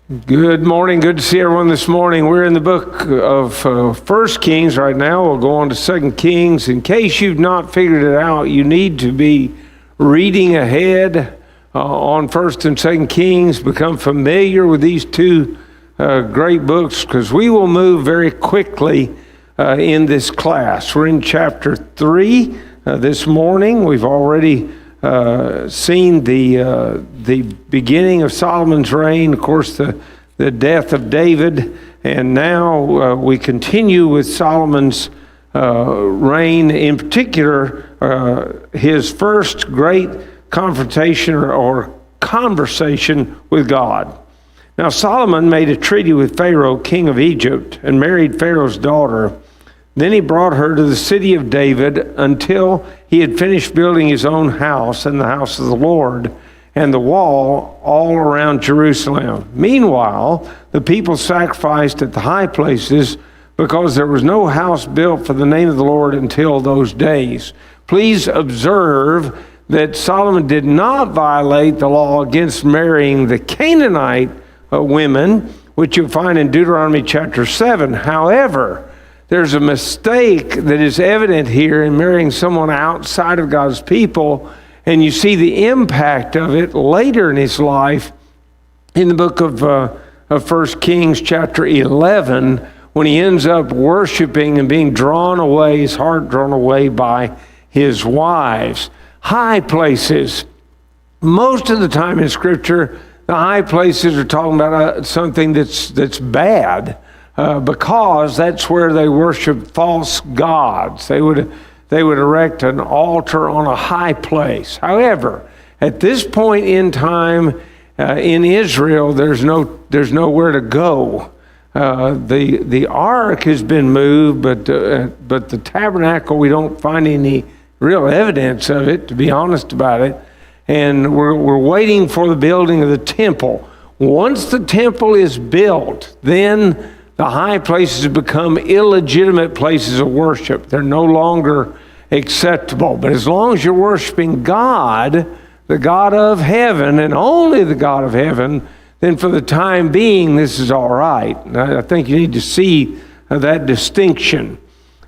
Good morning. Good to see everyone this morning. We're in the book of 1 Kings right now. We'll go on to 2 Kings. In case you've not figured it out, you need to be reading ahead on 1 and 2 Kings. Become familiar with these two great books because we will move very quickly in this class. We're in chapter 3 this morning. We've already seen the beginning of Solomon's reign, of course, the death of David, and now we continue with Solomon's reign, in particular, his first great confrontation or conversation with God. Now, Solomon made a treaty with Pharaoh, king of Egypt, and married Pharaoh's daughter. Then he brought her to the city of David until he had finished building his own house and the house of the Lord and the wall all around Jerusalem. Meanwhile, the people sacrificed at the high places because there was no house built for the name of the Lord until those days. Please observe that Solomon did not violate the law against marrying the Canaanite women, which you'll find in Deuteronomy chapter 7. However, there's a mistake that is evident here in marrying someone outside of God's people, and you see the impact of it later in his life in the book of 1 Kings chapter 11, when he ends up worshiping and being drawn away, his heart drawn away by his wives. High places. Most of the time in Scripture, the high places are talking about something that's bad. Because that's where they worship false gods. They would erect an altar on a high place. However, at this point in time in Israel, there's nowhere to go. The ark has been moved, but the tabernacle, we don't find any real evidence of it, to be honest about it. And we're waiting for the building of the temple. Once the temple is built, then the high places become illegitimate places of worship. They're no longer acceptable. But as long as you're worshiping God, the God of heaven, and only the God of heaven, then for the time being, this is all right. I think you need to see that distinction.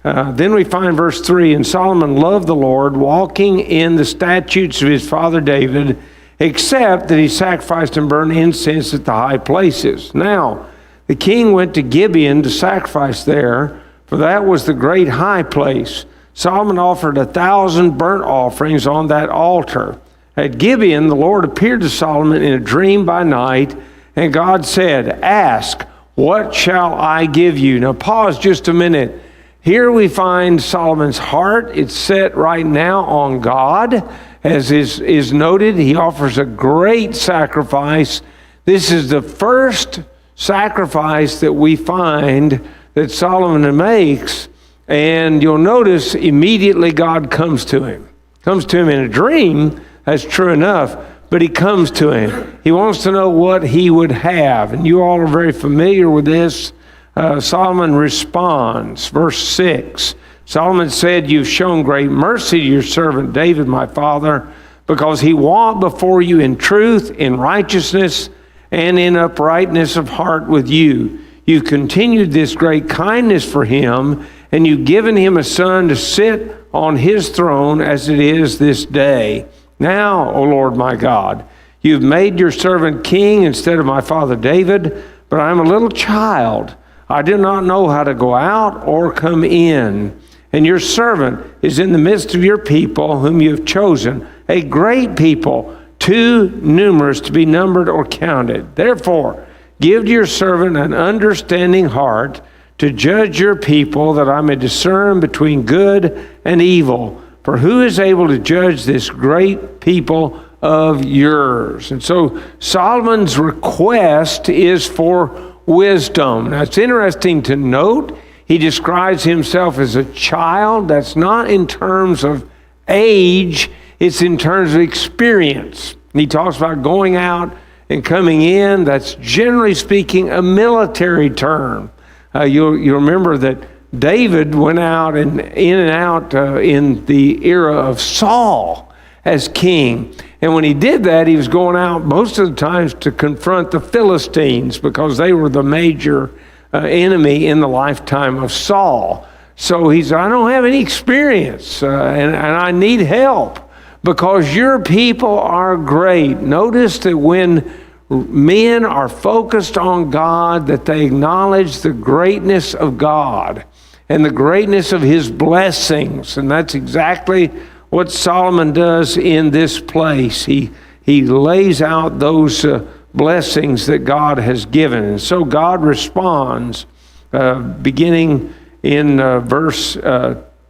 Then we find verse 3, and Solomon loved the Lord, walking in the statutes of his father David, except that he sacrificed and burned incense at the high places. Now, the king went to Gibeon to sacrifice there, for that was the great high place. Solomon offered 1,000 burnt offerings on that altar. At Gibeon, the Lord appeared to Solomon in a dream by night, and God said, "Ask, what shall I give you?" Now pause just a minute. Here we find Solomon's heart. It's set right now on God. As is noted, he offers a great sacrifice. This is the first sacrifice that we find that Solomon makes, and you'll notice immediately God comes to him. Comes to him in a dream, that's true enough, but he comes to him. He wants to know what he would have, and you all are very familiar with this. Solomon responds, verse 6. Solomon said, "You've shown great mercy to your servant David, my father, because he walked before you in truth, in righteousness, and in uprightness of heart with you. You've continued this great kindness for him, and you've given him a son to sit on his throne as it is this day. Now, O Lord my God, you've made your servant king instead of my father David, but I am a little child. I do not know how to go out or come in. And your servant is in the midst of your people whom you have chosen, a great people, too numerous to be numbered or counted. Therefore, give to your servant an understanding heart to judge your people, that I may discern between good and evil. For who is able to judge this great people of yours?" And so Solomon's request is for wisdom. Now it's interesting to note, he describes himself as a child. That's not in terms of age, it's in terms of experience. He talks about going out and coming in. That's generally speaking a military term. You'll remember that David went out and in and out in the era of Saul. as king. And when he did that, he was going out most of the times to confront the Philistines because they were the major enemy in the lifetime of Saul. So he said, I don't have any experience and I need help because your people are great. Notice that when men are focused on God, that they acknowledge the greatness of God and the greatness of his blessings. And that's exactly what Solomon does in this place. He lays out those blessings that God has given. And so God responds, beginning in verse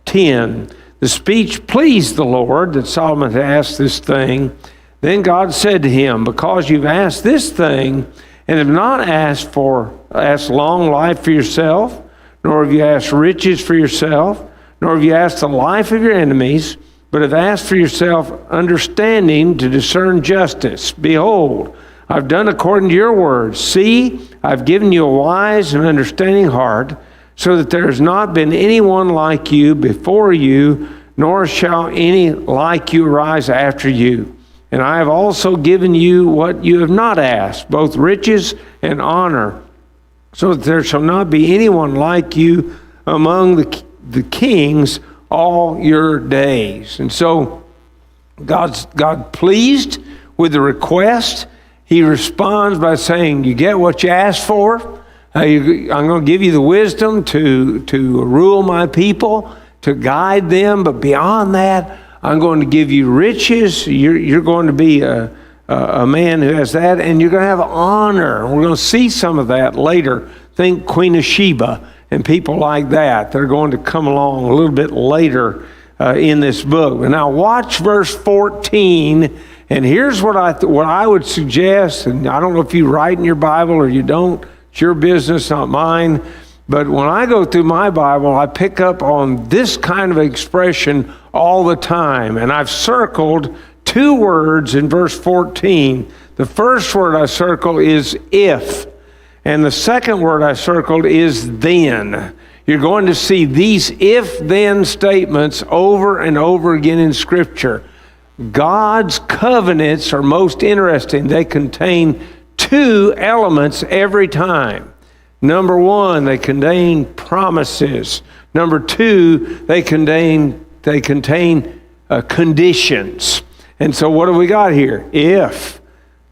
10. The speech pleased the Lord that Solomon had asked this thing. Then God said to him, because you've asked this thing and have not asked long life for yourself, nor have you asked riches for yourself, nor have you asked the life of your enemies, but have asked for yourself understanding to discern justice. Behold, I've done according to your words. See, I've given you a wise and understanding heart, so that there has not been anyone like you before you, nor shall any like you arise after you. And I have also given you what you have not asked, both riches and honor, so that there shall not be anyone like you among the kings all your days. And so God pleased with the request. He responds by saying, you get what you asked for. I'm going to give you the wisdom to rule my people, to guide them. But beyond that, I'm going to give you riches. You're going to be a man who has that, and you're going to have honor. We're going to see some of that later. Think Queen of Sheba and people like that. They're going to come along a little bit later in this book. But now watch verse 14. And here's what I would suggest. And I don't know if you write in your Bible or you don't. It's your business, not mine. But when I go through my Bible, I pick up on this kind of expression all the time. And I've circled two words in verse 14. The first word I circle is if. And the second word I circled is then. You're going to see these if-then statements over and over again in Scripture. God's covenants are most interesting. They contain two elements every time. Number one, they contain promises. Number two, they contain conditions. And so what do we got here? If,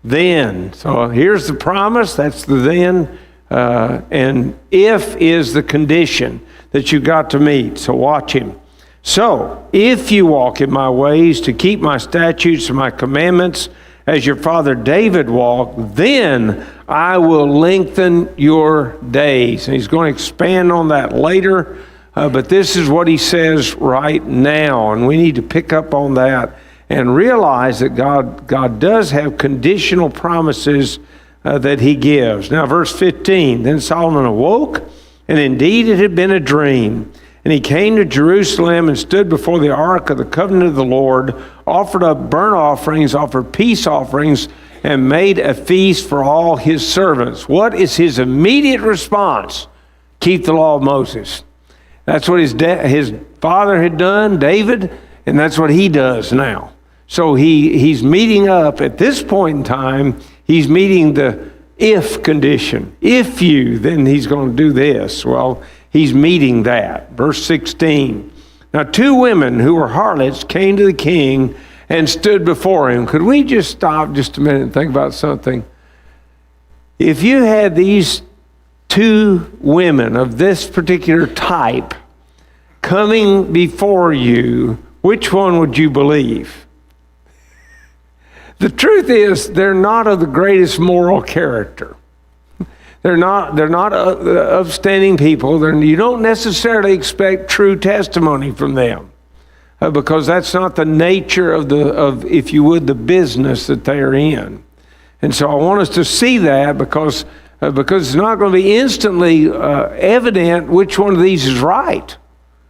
then. So here's the promise, that's the then. And if is the condition that you got to meet. So watch him. So, if you walk in my ways to keep my statutes and my commandments as your father David walked, then I will lengthen your days. And he's going to expand on that later, but this is what he says right now. And we need to pick up on that and realize that God does have conditional promises that he gives. Now, verse 15, then Solomon awoke, and indeed it had been a dream. And he came to Jerusalem and stood before the ark of the covenant of the Lord, offered up burnt offerings, offered peace offerings, and made a feast for all his servants. What is his immediate response? Keep the law of Moses. That's what his father had done, David, and that's what he does now. So he's meeting up at this point in time. He's meeting the if condition. If you, then he's going to do this. Well, he's meeting that. Verse 16. Now 2 women who were harlots came to the king and stood before him. Could we just stop just a minute and think about something? If you had these 2 women of this particular type coming before you, which one would you believe? The truth is, they're not of the greatest moral character. They're not upstanding people. You don't necessarily expect true testimony from them because that's not the nature of, if you would, the business that they are in. And so I want us to see that because it's not going to be instantly evident which one of these is right.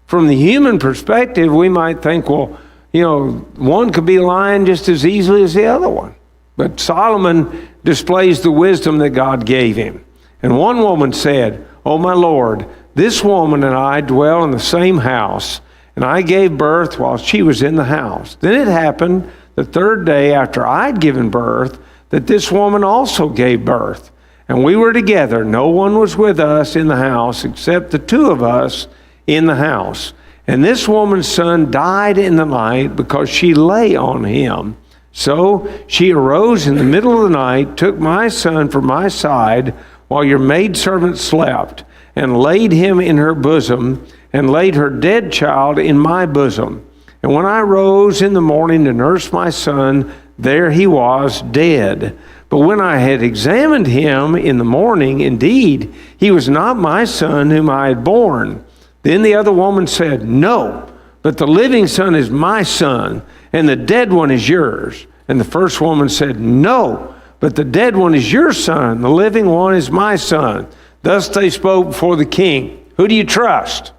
From the human perspective, we might think, well, one could be lying just as easily as the other one. But Solomon displays the wisdom that God gave him. And one woman said, "Oh, my Lord, this woman and I dwell in the same house, and I gave birth while she was in the house. Then it happened the third day after I'd given birth that this woman also gave birth. And we were together. No one was with us in the house except the two of us in the house. And this woman's son died in the night because she lay on him. So she arose in the middle of the night, took my son from my side while your maidservant slept, and laid him in her bosom, and laid her dead child in my bosom. And when I rose in the morning to nurse my son, there he was dead. But when I had examined him in the morning, indeed, he was not my son whom I had born. Then the other woman said, No, but the living son is my son, and the dead one is yours. And the first woman said, No, but the dead one is your son, the living one is my son. Thus they spoke before the king. Who do you trust?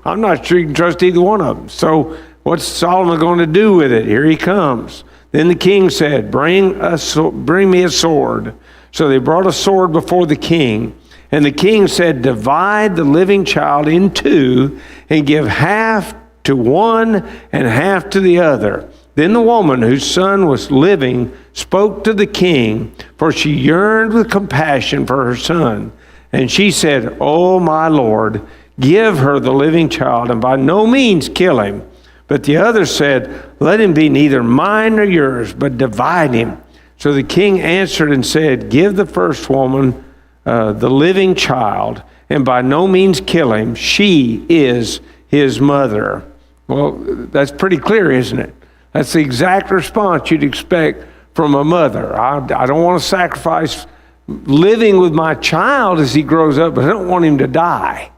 I'm not sure you can trust either one of them. So what's Solomon going to do with it? Here he comes. Then the king said, Bring me a sword. So they brought a sword before the king. And the king said, Divide the living child in two, and give half to one and half to the other. Then the woman whose son was living spoke to the king, for she yearned with compassion for her son. And she said, Oh, my lord, give her the living child, and by no means kill him. But the other said, Let him be neither mine nor yours, but divide him. So the king answered and said, Give the first woman the living child, and by no means kill him. She is his mother. Well, that's pretty clear, isn't it? That's the exact response you'd expect from a mother. I don't want to sacrifice living with my child as he grows up, but I don't want him to die.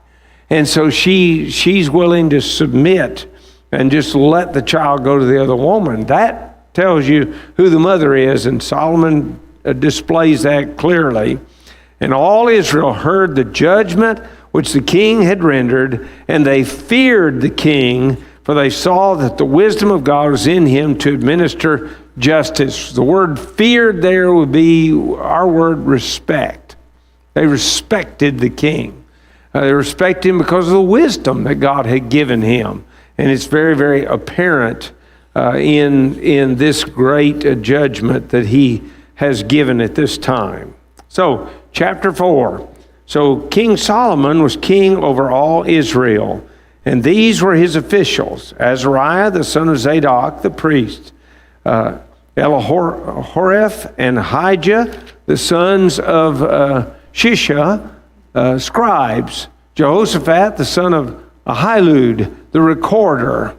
And so she's willing to submit and just let the child go to the other woman. That tells you who the mother is, and Solomon displays that clearly. And all Israel heard the judgment which the king had rendered, and they feared the king, for they saw that the wisdom of God was in him to administer justice. The word feared there would be our word respect. They respected the king. They respected him because of the wisdom that God had given him. And it's very, very apparent in this great judgment that he has given at this time. So, chapter 4. So King Solomon was king over all Israel, and these were his officials: Azariah, the son of Zadok, the priest; Elihoreph and Ahijah, the sons of Shisha, scribes; Jehoshaphat, the son of Ahilud, the recorder;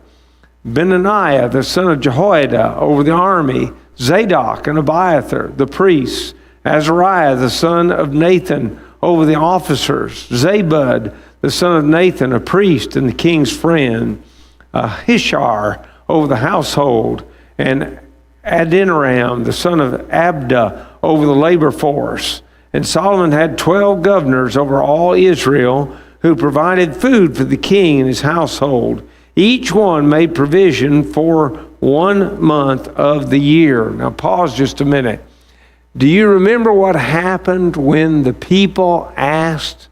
Benaniah, the son of Jehoiada, over the army; Zadok and Abiathar, the priests; Azariah, the son of Nathan, over the officers; Zabud, the son of Nathan, a priest and the king's friend; Hishar, over the household; and Adoniram, the son of Abda, over the labor force. And Solomon had 12 governors over all Israel, who provided food for the king and his household. Each one made provision for 1 month of the year. Now pause just a minute. Do you remember what happened when the people asked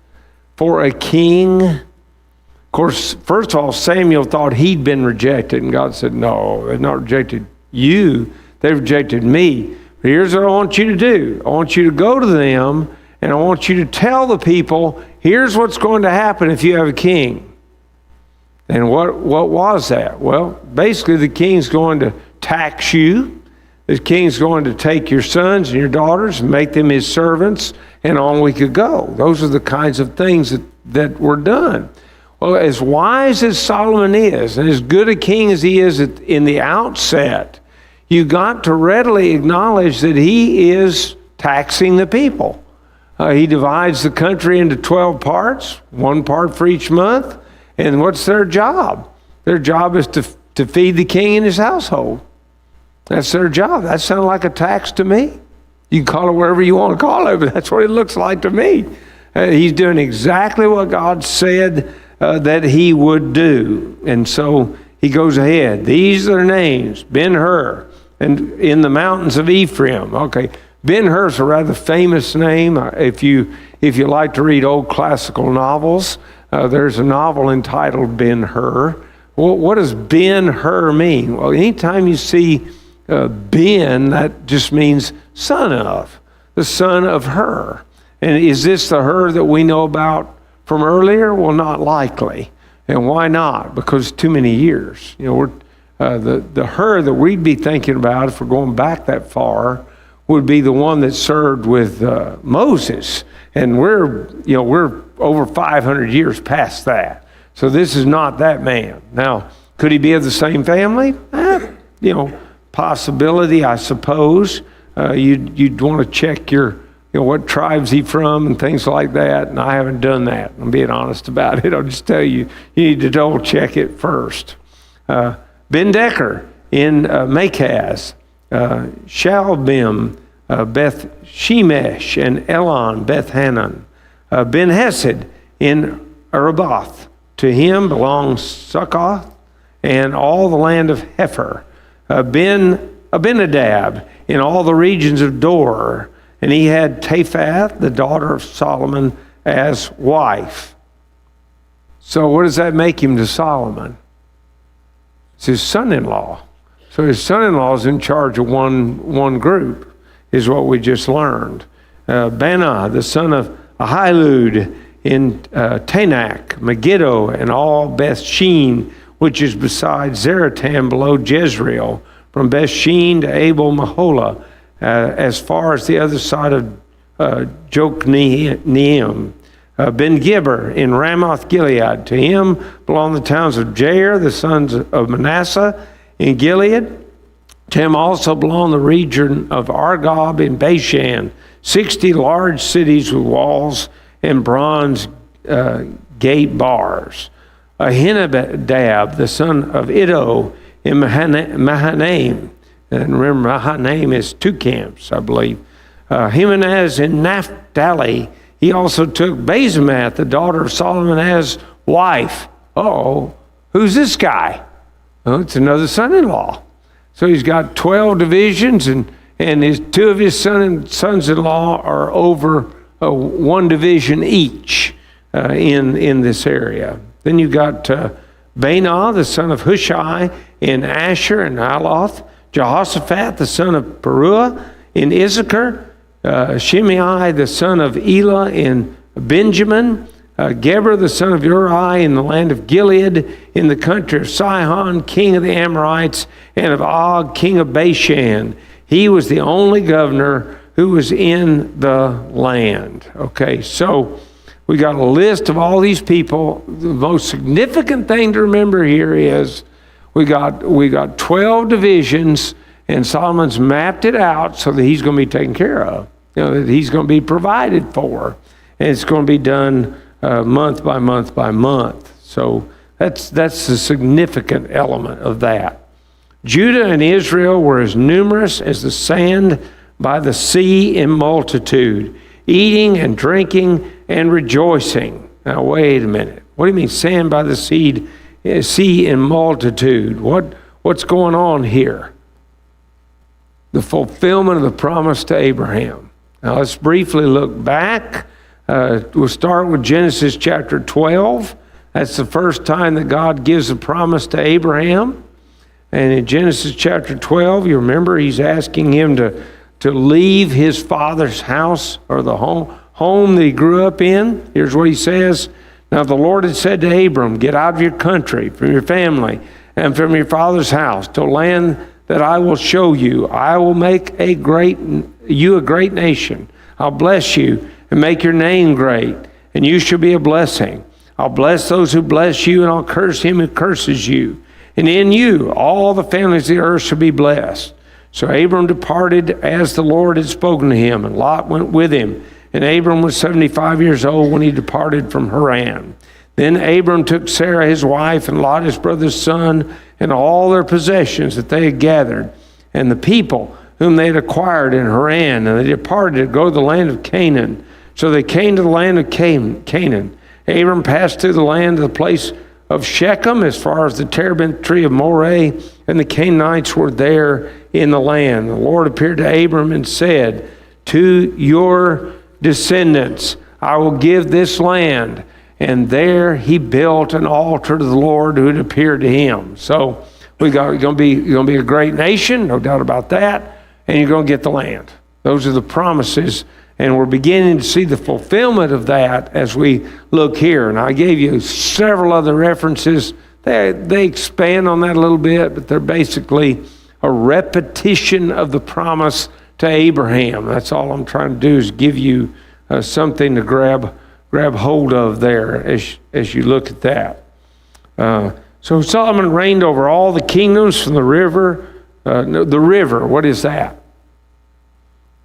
for a king? Of course, first of all, Samuel thought he'd been rejected, and God said, No, they've not rejected you, they've rejected me. But here's what I want you to do. I want you to go to them, and I want you to tell the people, here's what's going to happen if you have a king. And what was that? Well, basically the king's going to tax you. The king's going to take your sons and your daughters and make them his servants, and on we could go. Those are the kinds of things that were done. Well, as wise as Solomon is, and as good a king as he is in the outset, you got to readily acknowledge that he is taxing the people. He divides the country into 12 parts, 1 part for each month. And what's their job? Their job is to feed the king and his household. That's their job. That sounds like a tax to me. You can call it whatever you want to call it, but that's what it looks like to me. He's doing exactly what God said that he would do. And so he goes ahead. These are their names: Ben-Hur, and in the mountains of Ephraim. Okay, Ben-Hur is a rather famous name. If you like to read old classical novels, there's a novel entitled Ben-Hur. Well, what does Ben-Hur mean? Well, anytime you see Ben, that just means son of, the son of her. And is this the her that we know about from earlier? Well, not likely. And why not? Because too many years. The her that we'd be thinking about, if we're going back that far, would be the one that served with Moses. And we're over 500 years past that. So this is not that man. Now, could he be of the same family? Possibility, I suppose. You'd want to check what tribe's he from and things like that. And I haven't done that. I'm being honest about it. I'll just tell you, you need to double check it first. Ben Decker in Makaz, Shalbim, Beth Shemesh, and Elon, Beth Hanan. Ben Hesed in Araboth. To him belongs Succoth and all the land of Hepher. Abinadab in all the regions of Dor. And he had Taphath, the daughter of Solomon, as wife. So what does that make him to Solomon? It's his son-in-law. So his son-in-law is in charge of one group, is what we just learned. Bana, the son of Ahilud, in Tanakh, Megiddo, and all Beth-Shean, which is beside Zeratam below Jezreel, from Beth-Shean to Abel-Maholah, as far as the other side of Jokneam. Ben-Gibber in Ramoth-Gilead. To him belong the towns of Jair, the sons of Manasseh, in Gilead. To him also belong the region of Argob in Bashan, 60 large cities with walls and bronze gate bars. Ahinadab, the son of Iddo, in Mahanaim. And remember, Mahanaim is 2 camps, I believe. Himenaz in Naphtali. He also took Basemath, the daughter of Solomon, as wife. Who's this guy? Well, it's another son-in-law. So he's got 12 divisions, and his 2 of his sons-in-law are over 1 division each in this area. Then you've got Baanah, the son of Hushai, in Asher and Aloth. Jehoshaphat, the son of Peruah, in Issachar. Shimei, the son of Elah, in Benjamin. Geber, the son of Uri, in the land of Gilead, in the country of Sihon, king of the Amorites, and of Og, king of Bashan. He was the only governor who was in the land. Okay, so we got a list of all these people. The most significant thing to remember here is we got 12 divisions, and Solomon's mapped it out so that he's going to be taken care of. That he's going to be provided for, and it's going to be done month by month by month. So that's the significant element of that. Judah and Israel were as numerous as the sand by the sea in multitude, eating and drinking and rejoicing. Now wait a minute. What do you mean sand by the sea in multitude? What's going on here? The fulfillment of the promise to Abraham. Now let's briefly look back. We'll start with Genesis chapter 12. That's the first time that God gives a promise to Abraham. And in Genesis chapter 12, you remember he's asking him to leave his father's house, or the home that he grew up in. Here's what he says. Now the Lord had said to Abram, get out of your country, from your family, and from your father's house, to a land that I will show you. I will make you a great nation. I'll bless you and make your name great, and you shall be a blessing. I'll bless those who bless you, and I'll curse him who curses you. And in you, all the families of the earth shall be blessed. So Abram departed as the Lord had spoken to him, and Lot went with him. And Abram was 75 years old when he departed from Haran. Then Abram took Sarah his wife, and Lot his brother's son, and all their possessions that they had gathered, and the people whom they had acquired in Haran, and they departed to go to the land of Canaan. So they came to the land of Canaan. Abram passed through the land of the place of Shechem, as far as the terebinth tree of Moreh, and the Canaanites were there in the land. The Lord appeared to Abram and said, to your descendants I will give this land. And there he built an altar to the Lord who had appeared to him. So You're going to be a great nation, no doubt about that, and you're going to get the land. Those are the promises, and we're beginning to see the fulfillment of that as we look here. And I gave you several other references. They expand on that a little bit, but they're basically a repetition of the promise to Abraham. That's all I'm trying to do, is give you something to grab hold of there as you look at that. So Solomon reigned over all the kingdoms from the river. The river, what is that?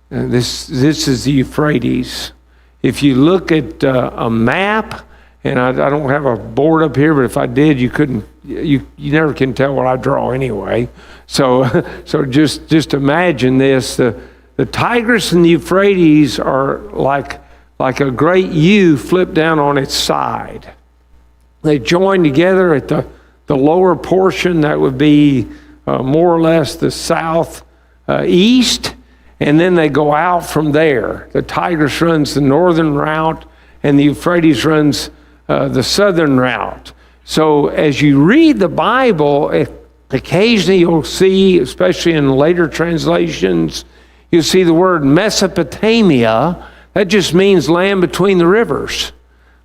This is the Euphrates. If you look at a map, and I don't have a board up here, but if I did, you never can tell what I draw anyway. So just imagine this: the Tigris and the Euphrates are like a great U flipped down on its side. They join together at the lower portion. That would be more or less the south east. And then they go out from there. The Tigris runs the northern route, and the Euphrates runs the southern route. So as you read the Bible, occasionally you'll see, especially in later translations, you'll see the word Mesopotamia. That just means land between the rivers.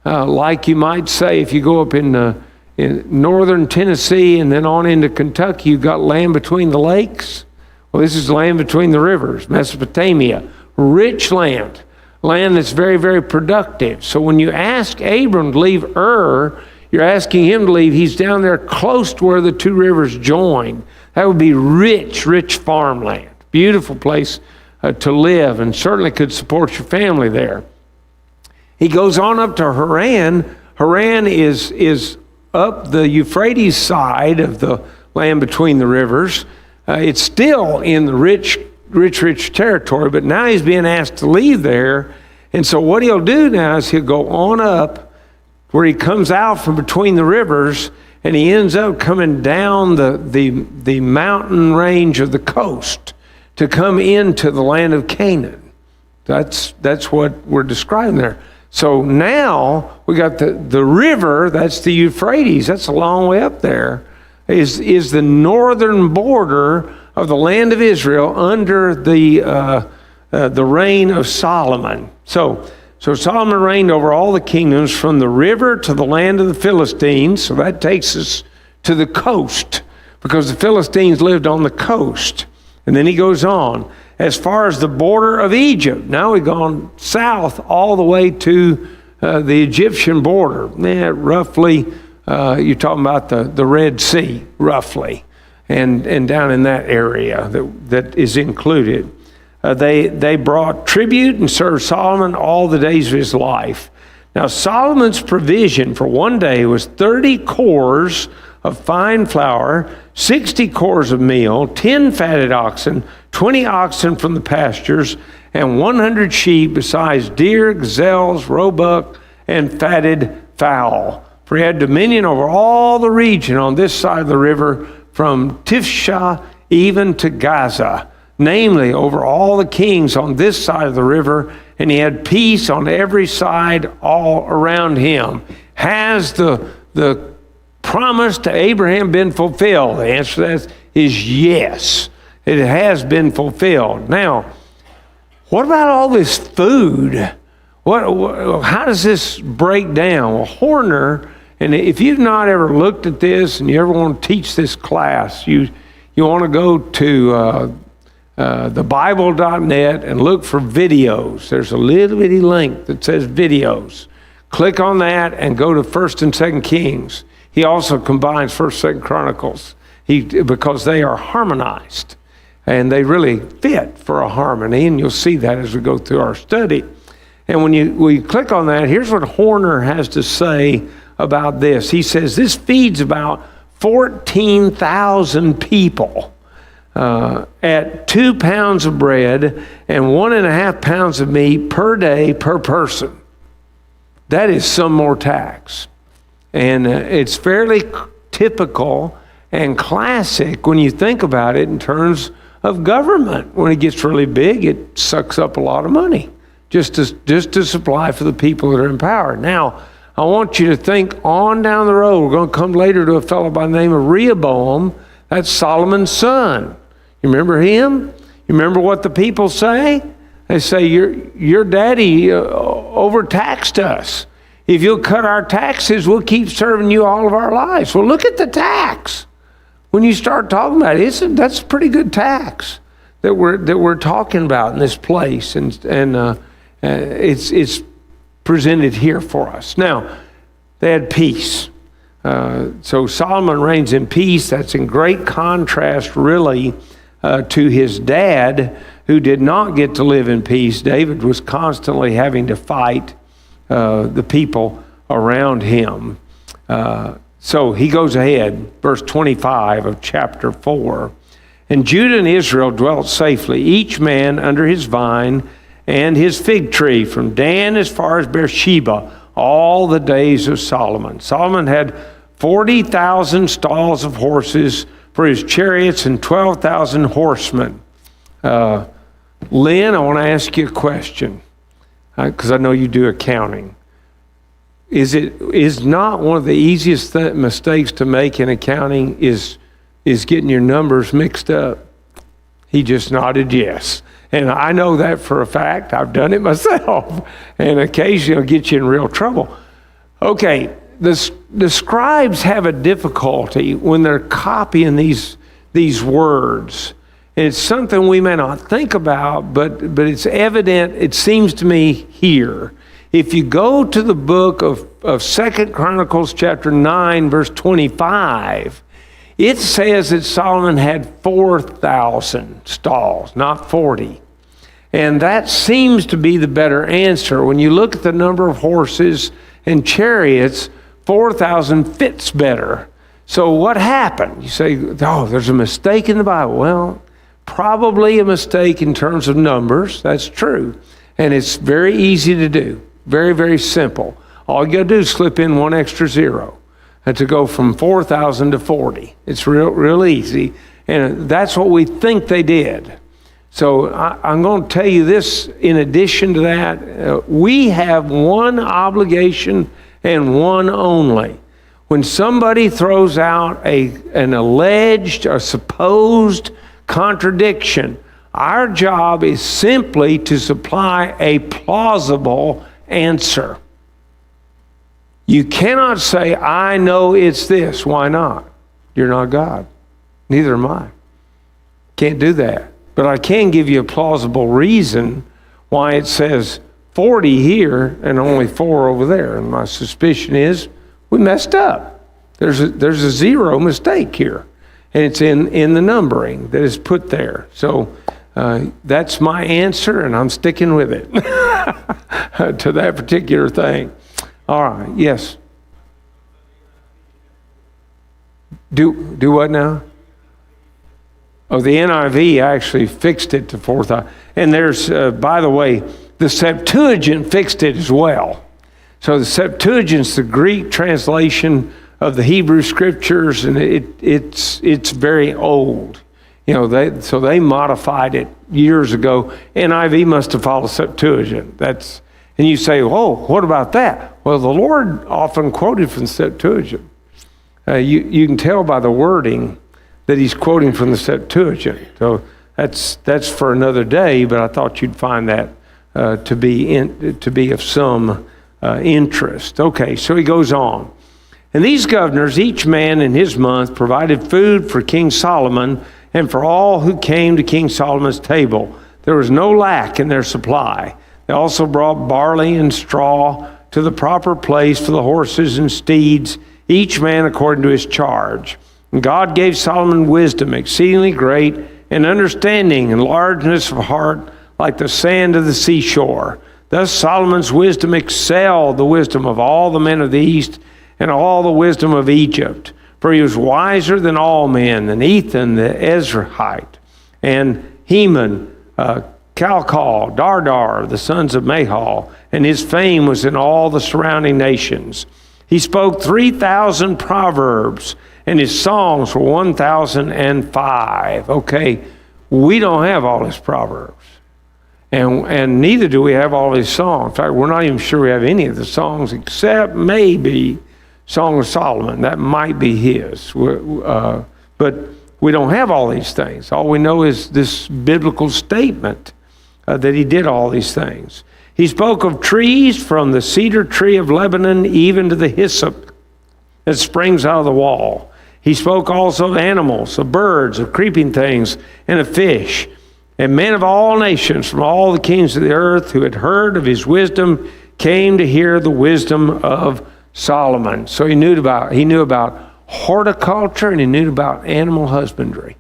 Like you might say, if you go up in northern Tennessee and then on into Kentucky, you've got land between the lakes. Well, this is land between the rivers, Mesopotamia, rich land that's very, very productive. So when you ask Abram to leave Ur, you're asking him to leave. He's down there close to where the two rivers join. That would be rich, rich farmland. Beautiful place to live, and certainly could support your family there. He goes on up to Haran. Haran is up the Euphrates side of the land between the rivers. It's still in the rich territory, but now he's being asked to leave there. And so what he'll do now is he'll go on up where he comes out from between the rivers, and he ends up coming down the mountain range of the coast to come into the land of Canaan. That's what we're describing there. So now we got the river, that's the Euphrates, that's a long way up there, is the northern border of the land of Israel under the reign of Solomon. So Solomon reigned over all the kingdoms from the river to the land of the Philistines. So that takes us to the coast, because the Philistines lived on the coast. And then he goes on as far as the border of Egypt. Now we've gone south all the way to the Egyptian border. Roughly, you're talking about the Red Sea, roughly, and down in that area that is included. They brought tribute and served Solomon all the days of his life. Now Solomon's provision for one day was 30 cores of fine flour, 60 cores of meal, 10 fatted oxen, 20 oxen from the pastures, and 100 sheep, besides deer, gazelles, roebuck, and fatted fowl. For he had dominion over all the region on this side of the river, from Tifsha even to Gaza, namely over all the kings on this side of the river, and he had peace on every side all around him. Has the promise to Abraham been fulfilled? The answer to that is yes. It has been fulfilled. Now, what about all this food? How does this break down? Well, Horner, and if you've not ever looked at this and you ever want to teach this class, you want to go to thebible.net and look for videos. There's a little bitty link that says videos. Click on that and go to 1st and 2nd Kings. He also combines 1st, 2nd Chronicles because they are harmonized and they really fit for a harmony, and you'll see that as we go through our study. And when we click on that, here's what Horner has to say about this. He says this feeds about 14,000 people at 2 pounds of bread and 1.5 pounds of meat per day per person. That is some more tax. And it's fairly typical and classic when you think about it in terms of government. When it gets really big, it sucks up a lot of money just to supply for the people that are in power. Now, I want you to think on down the road. We're going to come later to a fellow by the name of Rehoboam. That's Solomon's son. You remember him? You remember what the people say? They say, your daddy overtaxed us. If you'll cut our taxes, we'll keep serving you all of our lives. Well, look at the tax. When you start talking about it, that's a pretty good tax that we're talking about in this place, and it's presented here for us. Now, they had peace. So Solomon reigns in peace. That's in great contrast, really, to his dad, who did not get to live in peace. David was constantly having to fight the people around him. So he goes ahead, verse 25 of chapter 4. And Judah and Israel dwelt safely, each man under his vine and his fig tree, from Dan as far as Beersheba, all the days of Solomon. Solomon had 40,000 stalls of horses for his chariots and 12,000 horsemen. Lynn, I want to ask you a question, because I know you do accounting. Is not one of the easiest mistakes to make in accounting is getting your numbers mixed up? He just nodded yes. And I know that for a fact. I've done it myself. And occasionally it'll get you in real trouble. Okay, the scribes have a difficulty when they're copying these words. And it's something we may not think about, but it's evident, it seems to me, here. If you go to the book of 2 Chronicles chapter 9, verse 25, it says that Solomon had 4,000 stalls, not 40. And that seems to be the better answer. When you look at the number of horses and chariots, 4,000 fits better. So what happened? You say, oh, there's a mistake in the Bible. Well, probably a mistake in terms of numbers. That's true. And it's very easy to do. Very, very simple. All you got to do is slip in one extra zero and to go from 4,000 to 40. It's real easy. And that's what we think they did. So I'm going to tell you this in addition to that. We have one obligation and one only. When somebody throws out an alleged or supposed contradiction, our job is simply to supply a plausible answer. You cannot say, I know it's this. Why not? You're not God. Neither am I. Can't do that. But I can give you a plausible reason why it says 40 here and only 4 over there. And my suspicion is we messed up. There's a zero mistake here. And it's in the numbering that is put there. So that's my answer, and I'm sticking with it to that particular thing. All right, yes. Do what now? Oh, the NIV actually fixed it to 4,000. And there's, by the way, the Septuagint fixed it as well. So the Septuagint's the Greek translation of the Hebrew Scriptures, and it's very old. You know, they modified it years ago. NIV must have followed Septuagint. And you say, oh, what about that? Well, the Lord often quoted from the Septuagint. You can tell by the wording that he's quoting from the Septuagint. So that's for another day, but I thought you'd find that to be of some interest. Okay, so he goes on. And these governors, each man in his month, provided food for King Solomon and for all who came to King Solomon's table. There was no lack in their supply. They also brought barley and straw to the proper place for the horses and steeds, each man according to his charge. And God gave Solomon wisdom exceedingly great, and understanding and largeness of heart like the sand of the seashore. Thus Solomon's wisdom excelled the wisdom of all the men of the East and all the wisdom of Egypt. For he was wiser than all men, than Ethan the Ezrahite, and Heman, Calcol, Dardar, the sons of Mahal, and his fame was in all the surrounding nations. He spoke 3,000 proverbs, and his songs were 1,005. Okay, we don't have all his proverbs. And neither do we have all his songs. In fact, we're not even sure we have any of the songs except maybe Song of Solomon. That might be his. But we don't have all these things. All we know is this biblical statement that he did all these things. He spoke of trees, from the cedar tree of Lebanon even to the hyssop that springs out of the wall. He spoke also of animals, of birds, of creeping things, and of fish. And men of all nations from all the kings of the earth who had heard of his wisdom came to hear the wisdom of Solomon. So he knew about horticulture, and he knew about animal husbandry.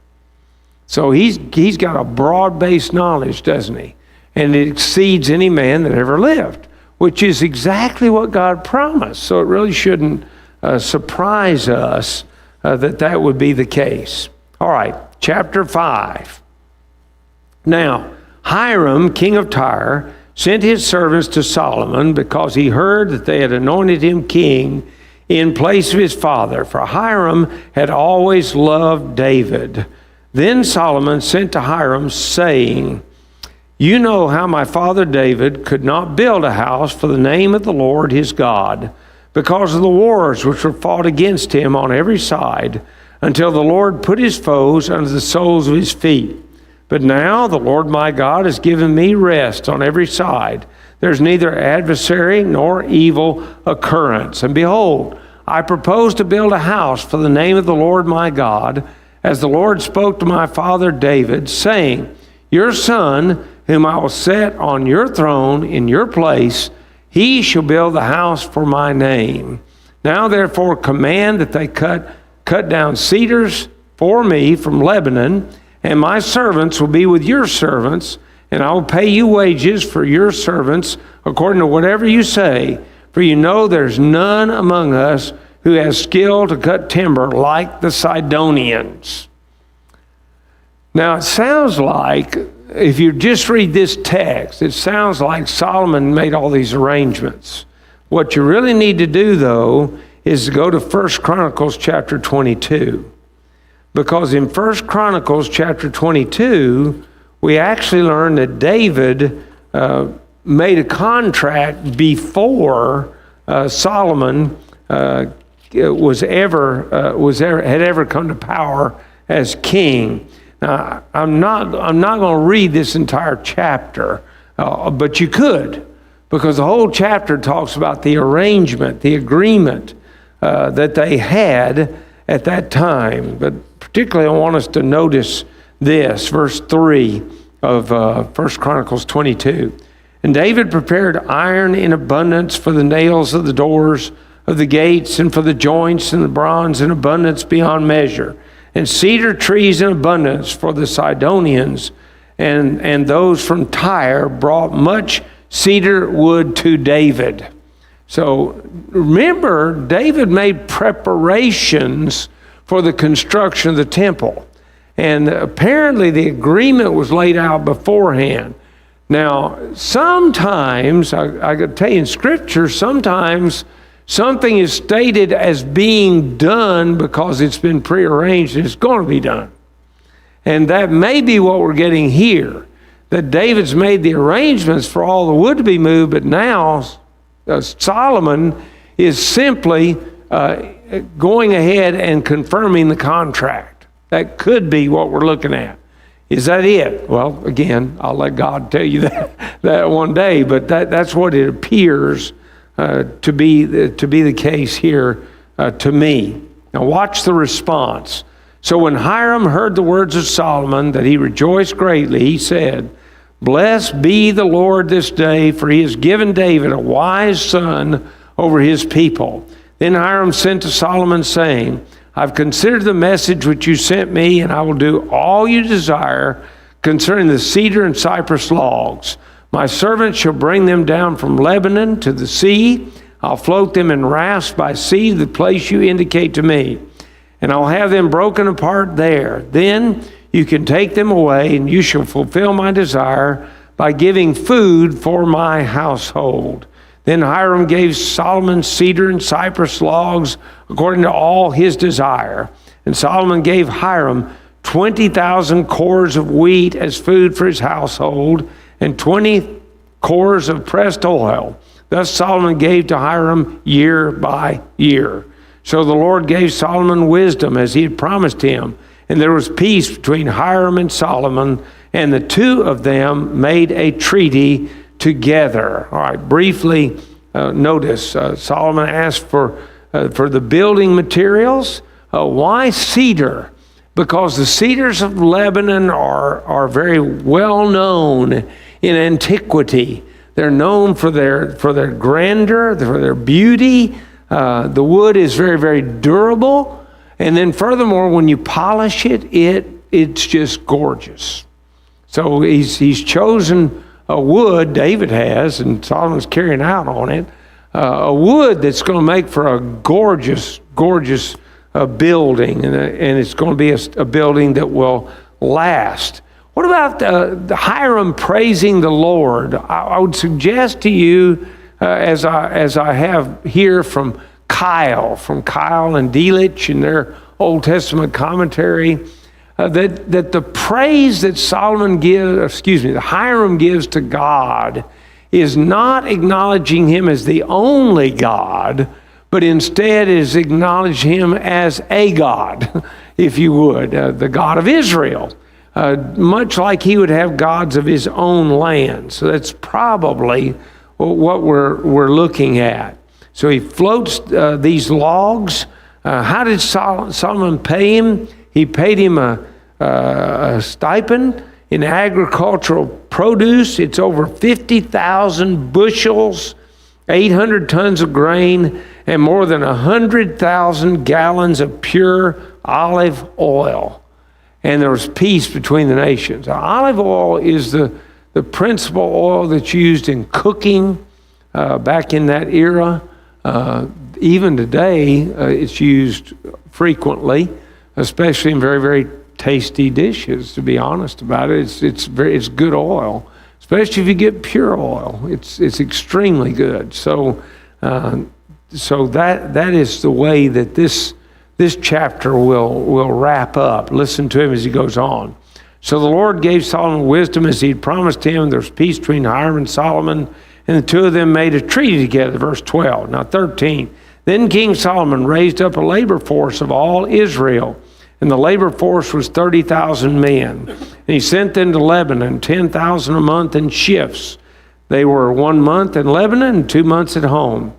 So he's got a broad-based knowledge, doesn't he? And it exceeds any man that ever lived, which is exactly what God promised. So it really shouldn't surprise us that would be the case. All right, chapter 5. Now, Hiram, king of Tyre, sent his servants to Solomon because he heard that they had anointed him king in place of his father, for Hiram had always loved David. Then Solomon sent to Hiram, saying, "You know how my father David could not build a house for the name of the Lord his God, because of the wars which were fought against him on every side, until the Lord put his foes under the soles of his feet. But now the Lord my God has given me rest on every side. There's neither adversary nor evil occurrence. And behold, I propose to build a house for the name of the Lord my God, as the Lord spoke to my father David, saying, Your son, whom I will set on your throne in your place, he shall build the house for my name. Now therefore command that they cut down cedars for me from Lebanon, and my servants will be with your servants, and I will pay you wages for your servants according to whatever you say. For you know there's none among us who has skill to cut timber like the Sidonians." Now it sounds like, if you just read this text, it sounds like Solomon made all these arrangements. What you really need to do, though, is to go to 1 Chronicles chapter 22. Because in 1 Chronicles chapter 22, we actually learn that David made a contract before Solomon had ever come to power as king. Now, I'm not going to read this entire chapter, but you could, because the whole chapter talks about the arrangement, the agreement that they had at that time. But particularly, I want us to notice this, verse 3 of 1 Chronicles 22. "And David prepared iron in abundance for the nails of the doors of the gates, and for the joints, and the bronze in abundance beyond measure, and cedar trees in abundance for the Sidonians, and those from Tyre brought much cedar wood to David." So remember, David made preparations for the construction of the temple. And apparently the agreement was laid out beforehand. Now, sometimes, I could tell you in Scripture, sometimes something is stated as being done because it's been prearranged and it's going to be done. And that may be what we're getting here, that David's made the arrangements for all the wood to be moved, but now Solomon is simply going ahead and confirming the contract. That could be what we're looking at. Is that it? Well, again, I'll let God tell you that one day, but that's what it appears to be the case here to me. Now watch the response. "So when Hiram heard the words of Solomon, that he rejoiced greatly, he said, Blessed be the Lord this day, for he has given David a wise son over his people. Then Hiram sent to Solomon, saying, I've considered the message which you sent me, and I will do all you desire concerning the cedar and cypress logs. My servant shall bring them down from Lebanon to the sea. I'll float them in rafts by sea to the place you indicate to me, and I'll have them broken apart there. Then you can take them away, and you shall fulfill my desire by giving food for my household. Then Hiram gave Solomon cedar and cypress logs according to all his desire. And Solomon gave Hiram 20,000 cores of wheat as food for his household, and 20 cores of pressed oil. Thus Solomon gave to Hiram year by year. So the Lord gave Solomon wisdom as he had promised him, And there was peace between Hiram and Solomon, and the two of them made a treaty together. All right, briefly notice Solomon asked for the building materials. Why cedar? Because the cedars of Lebanon are very well known in antiquity. They're known for their grandeur, for their beauty. The wood is very, very durable. And then furthermore, when you polish it, it's just gorgeous. So he's chosen a wood, David has, and Solomon's carrying out on it, a wood that's going to make for a gorgeous, gorgeous building, and it's going to be a building that will last. What about the Hiram praising the Lord? I would suggest to you, as I have here from Kyle and Delitzsch in their Old Testament commentary, that the praise that Hiram gives to God is not acknowledging him as the only God, but instead is acknowledging him as a God, if you would, the God of Israel, much like he would have gods of his own land. So that's probably what we're looking at. So he floats these logs. How did Solomon pay him? He paid him a stipend in agricultural produce. It's over 50,000 bushels, 800 tons of grain, and more than 100,000 gallons of pure olive oil. And there was peace between the nations. Olive oil is the principal oil that's used in cooking back in that era. Even today, it's used frequently, especially in very, very tasty dishes, to be honest about it. It's good oil, especially if you get pure oil. It's extremely good. So that is the way that this chapter will wrap up. Listen to him as he goes on. So the Lord gave Solomon wisdom as he had promised him. There's peace between Hiram and Solomon, and the two of them made a treaty together. Verse 12. Now 13. Then King Solomon raised up a labor force of all Israel, and the labor force was 30,000 men. And he sent them to Lebanon, 10,000 a month in shifts. They were 1 month in Lebanon and 2 months at home.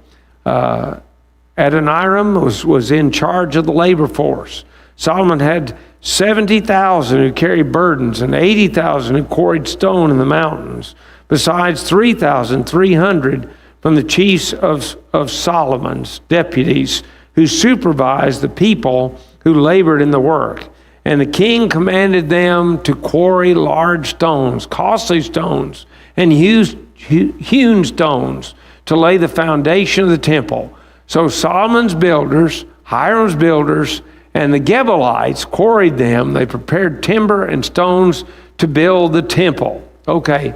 Adoniram was in charge of the labor force. Solomon had 70,000 who carried burdens and 80,000 who quarried stone in the mountains, besides 3,300 from the chiefs of Solomon's deputies who supervised the people who labored in the work. And the king commanded them to quarry large stones, costly stones, and hewn stones to lay the foundation of the temple. So Solomon's builders, Hiram's builders, and the Gebalites quarried them. They prepared timber and stones to build the temple. Okay.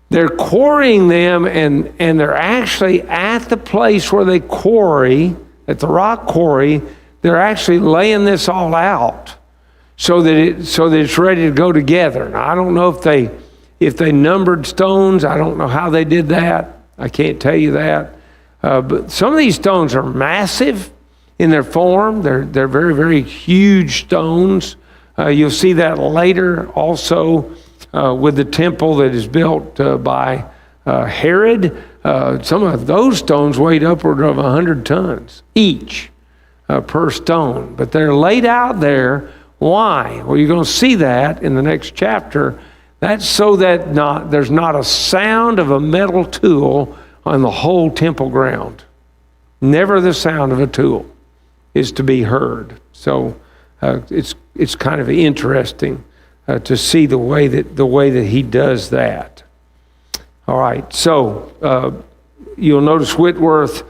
They're quarrying them, and they're actually at the place where they quarry, at the rock quarry, they're actually laying this all out so that it's ready to go together. Now, I don't know if they numbered stones. I don't know how they did that. I can't tell you that. But some of these stones are massive in their form. They're very, very huge stones. You'll see that later also with the temple that is built by Herod. Some of those stones weighed upward of 100 tons each per stone. But they're laid out there. Why? Well, you're going to see that in the next chapter. That's so that there's not a sound of a metal tool on the whole temple ground. Never the sound of a tool is to be heard. So it's kind of interesting to see the way that he does that. All right, so you'll notice Whitworth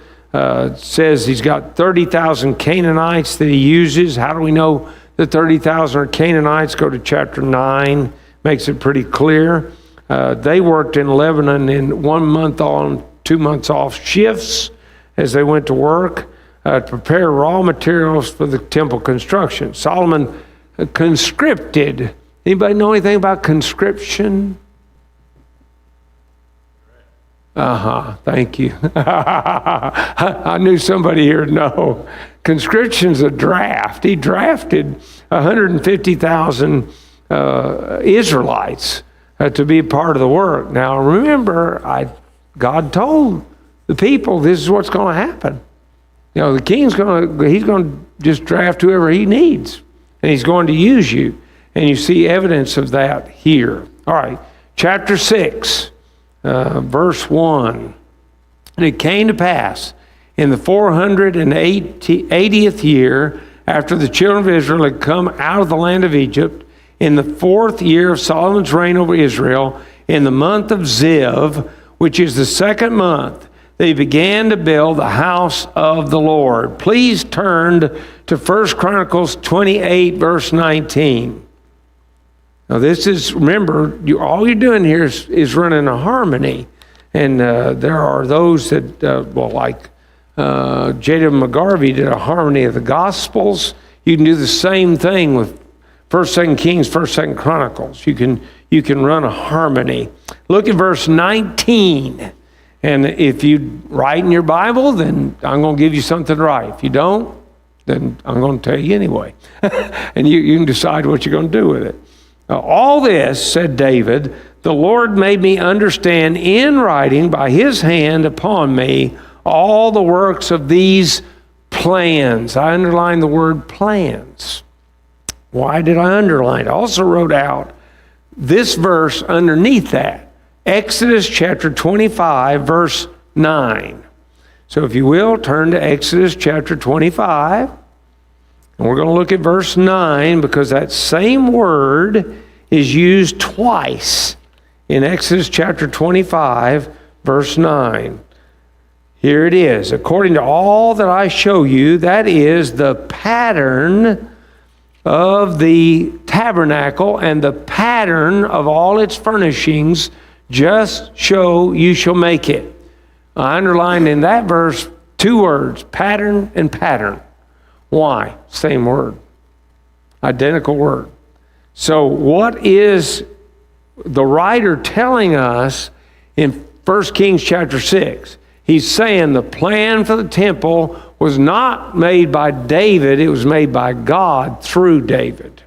says he's got 30,000 Canaanites that he uses. How do we know the 30,000 are Canaanites? Go to chapter 9, makes it pretty clear. They worked in Lebanon in 1 month on, 2 months off shifts as they went to work to prepare raw materials for the temple construction. Solomon conscripted. Anybody know anything about conscription? Thank you. I knew somebody here would know. Conscription's a draft. He drafted 150,000 Israelites to be a part of the work. Now remember, God told the people this is what's going to happen. The king's he's going to just draft whoever he needs, and he's going to use you. And you see evidence of that here. All right, chapter 6, verse 1. And it came to pass in the 480th year after the children of Israel had come out of the land of Egypt, in the 4th year of Solomon's reign over Israel, in the month of Ziv, which is the 2nd month, they began to build the house of the Lord. Please turn to 1 Chronicles 28, verse 19. Now this is, remember, all you're doing here is running a harmony. And there are those that, like J.W. McGarvey did a harmony of the Gospels. You can do the same thing with 1st, 2nd Kings, 1st, 2nd Chronicles. You can run a harmony. Look at verse 19. And if you write in your Bible, then I'm going to give you something to write. If you don't, then I'm going to tell you anyway. And you can decide what you're going to do with it. All this, said David, the Lord made me understand in writing by his hand upon me all the works of these plans. I underlined the word plans. Why did I underline it? I also wrote out this verse underneath that. Exodus chapter 25, verse 9. So if you will, turn to Exodus chapter 25. And we're going to look at verse 9 because that same word is used twice in Exodus chapter 25, verse 9. Here it is. According to all that I show you, that is the pattern of the tabernacle and the pattern of all its furnishings, just so you shall make it. I underlined in that verse 2 words, pattern and pattern. Why? Same word. Identical word. So what is the writer telling us in 1 Kings chapter 6? He's saying the plan for the temple was not made by David, it was made by God through David.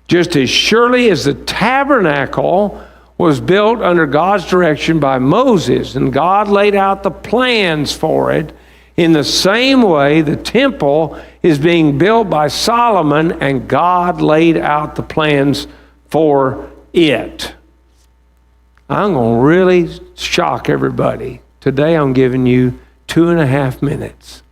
Just as surely as the tabernacle was built under God's direction by Moses, and God laid out the plans for it, in the same way the temple is being built by Solomon, and God laid out the plans for it. I'm going to really shock everybody. Today I'm giving you 2.5 minutes.